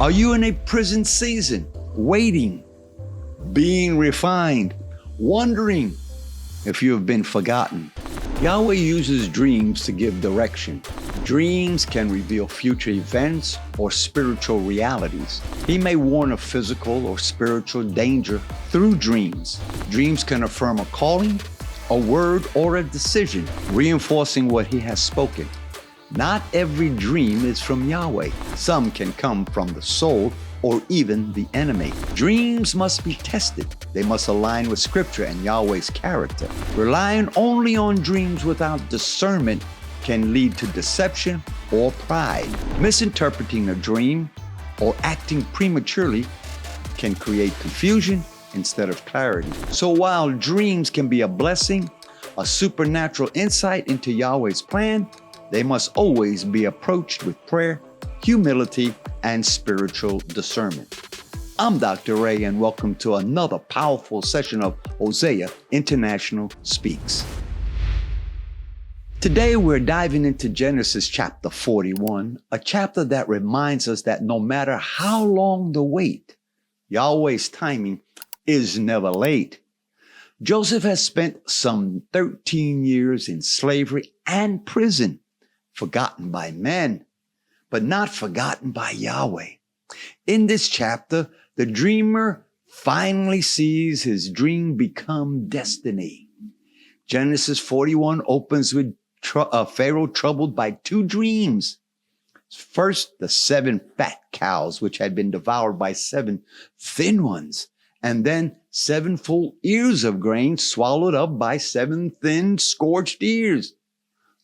Are you in a prison season, waiting, being refined, wondering if you have been forgotten? Yahweh uses dreams to give direction. Dreams can reveal future events or spiritual realities. He may warn of physical or spiritual danger through dreams. Dreams can affirm a calling, a word, or a decision, reinforcing what he has spoken. Not every dream is from Yahweh. Some can come from the soul or even the enemy. Dreams must be tested. They must align with Scripture and Yahweh's character. Relying only on dreams without discernment can lead to deception or pride. Misinterpreting a dream or acting prematurely can create confusion instead of clarity. So while dreams can be a blessing, a supernatural insight into Yahweh's plan, they must always be approached with prayer, humility, and spiritual discernment. I'm Dr. Ray, and welcome to another powerful session of Hosea International Speaks. Today, we're diving into Genesis chapter 41, a chapter that reminds us that no matter how long the wait, Yahweh's timing is never late. Joseph has spent some 13 years in slavery and prison, forgotten by men, but not forgotten by Yahweh. In this chapter, the dreamer finally sees his dream become destiny. Genesis 41 opens with Pharaoh troubled by two dreams. First, the 7 fat cows, which had been devoured by 7 thin ones, and then 7 full ears of grain swallowed up by 7 thin, scorched ears.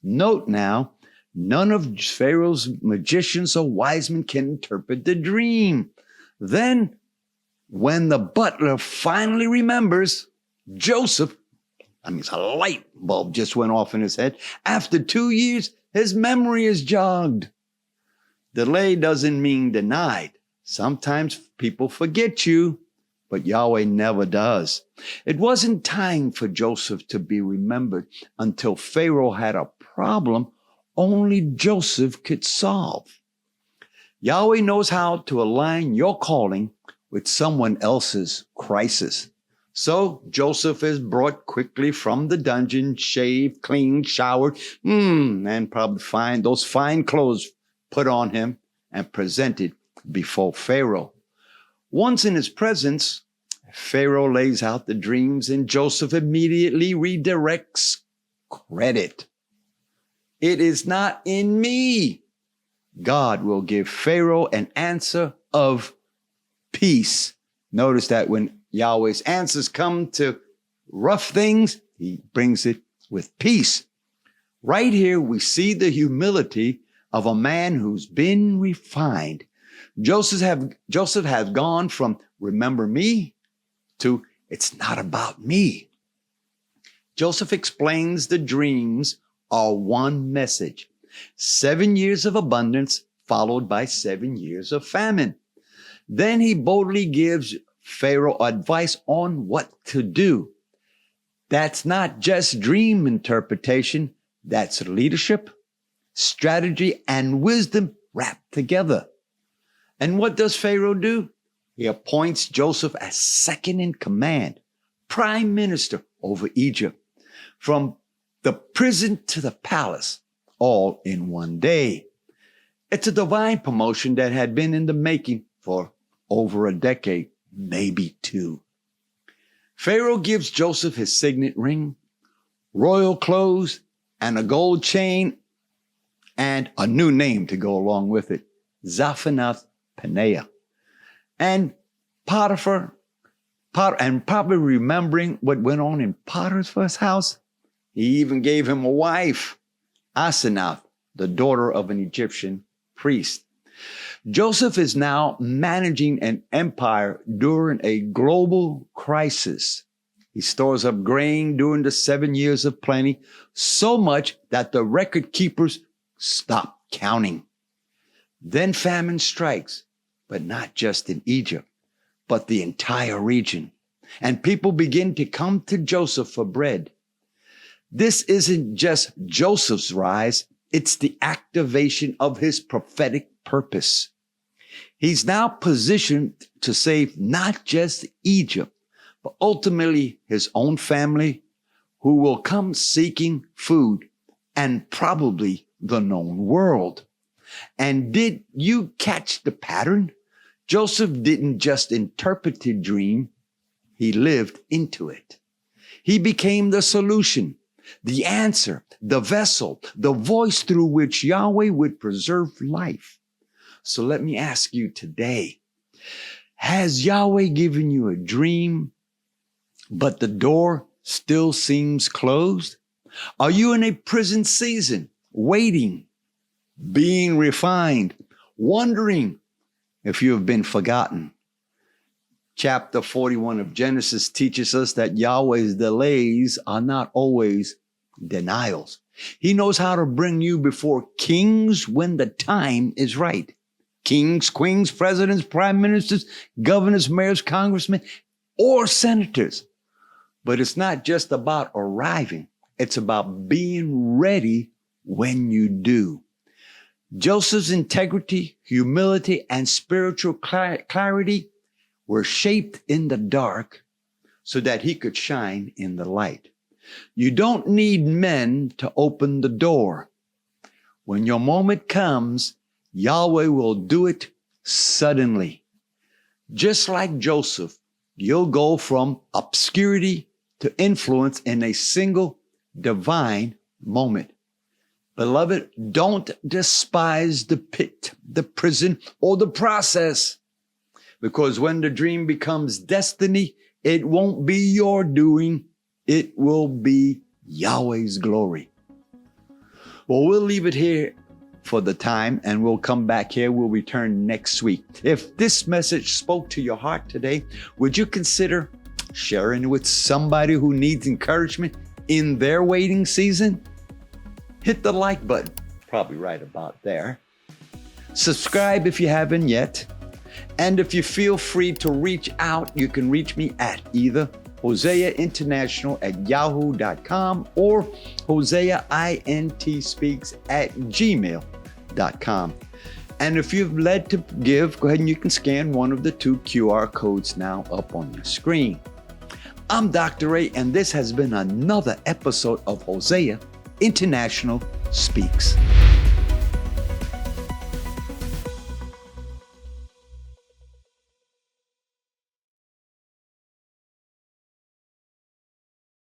Note now, none of Pharaoh's magicians or wise men can interpret the dream. Then, when the butler finally remembers, Joseph, a light bulb just went off in his head. After 2 years, his memory is jogged. Delay doesn't mean denied. Sometimes people forget you, but Yahweh never does. It wasn't time for Joseph to be remembered until Pharaoh had a problem only Joseph could solve. Yahweh knows how to align your calling with someone else's crisis. So Joseph is brought quickly from the dungeon, shaved, cleaned, showered, and probably find those fine clothes put on him and presented before Pharaoh. Once in his presence, Pharaoh lays out the dreams and Joseph immediately redirects credit. It is not in me. God will give Pharaoh an answer of peace. Notice that when Yahweh's answers come to rough things, he brings it with peace. Right here, we see the humility of a man who's been refined. Joseph has gone from remember me to it's not about me. Joseph explains the dreams are one message. 7 years of abundance followed by 7 years of famine. Then he boldly gives Pharaoh advice on what to do. That's not just dream interpretation. That's leadership, strategy, and wisdom wrapped together. And what does Pharaoh do? He appoints Joseph as second in command, prime minister over Egypt. From the prison to the palace, all in one day. It's a divine promotion that had been in the making for over a decade, maybe 2. Pharaoh gives Joseph his signet ring, royal clothes, and a gold chain, and a new name to go along with it, Zaphanath-Paneah. And Potiphar, and probably remembering what went on in Potiphar's house, he even gave him a wife, Asenath, the daughter of an Egyptian priest. Joseph is now managing an empire during a global crisis. He stores up grain during the 7 years of plenty, so much that the record keepers stop counting. Then famine strikes, but not just in Egypt, but the entire region. And people begin to come to Joseph for bread. This isn't just Joseph's rise, it's the activation of his prophetic purpose. He's now positioned to save not just Egypt, but ultimately his own family, who will come seeking food, and probably the known world. And did you catch the pattern? Joseph didn't just interpret the dream, he lived into it. He became the solution, the answer, the vessel, the voice through which Yahweh would preserve life. So let me ask you today, has Yahweh given you a dream, but the door still seems closed? Are you in a prison season, waiting, being refined, wondering if you have been forgotten? Chapter 41 of Genesis teaches us that Yahweh's delays are not always denials. He knows how to bring you before kings when the time is right. Kings, queens, presidents, prime ministers, governors, mayors, congressmen, or senators. But it's not just about arriving. It's about being ready when you do. Joseph's integrity, humility, and spiritual clarity were shaped in the dark so that he could shine in the light. You don't need men to open the door. When your moment comes, Yahweh will do it suddenly. Just like Joseph, you'll go from obscurity to influence in a single divine moment. Beloved, don't despise the pit, the prison, or the process. Because when the dream becomes destiny, it won't be your doing. It will be Yahweh's glory. Well, we'll leave it here for the time, and we'll come back here. We'll return next week. If this message spoke to your heart today, would you consider sharing it with somebody who needs encouragement in their waiting season? Hit the like button, probably right about there. Subscribe if you haven't yet. And if you feel free to reach out, you can reach me at either HoseaInternational@yahoo.com or HoseaIntSpeaks@gmail.com. And if you've led to give, go ahead and you can scan one of the 2 QR codes now up on your screen. I'm Dr. Ray, and this has been another episode of Hosea International Speaks.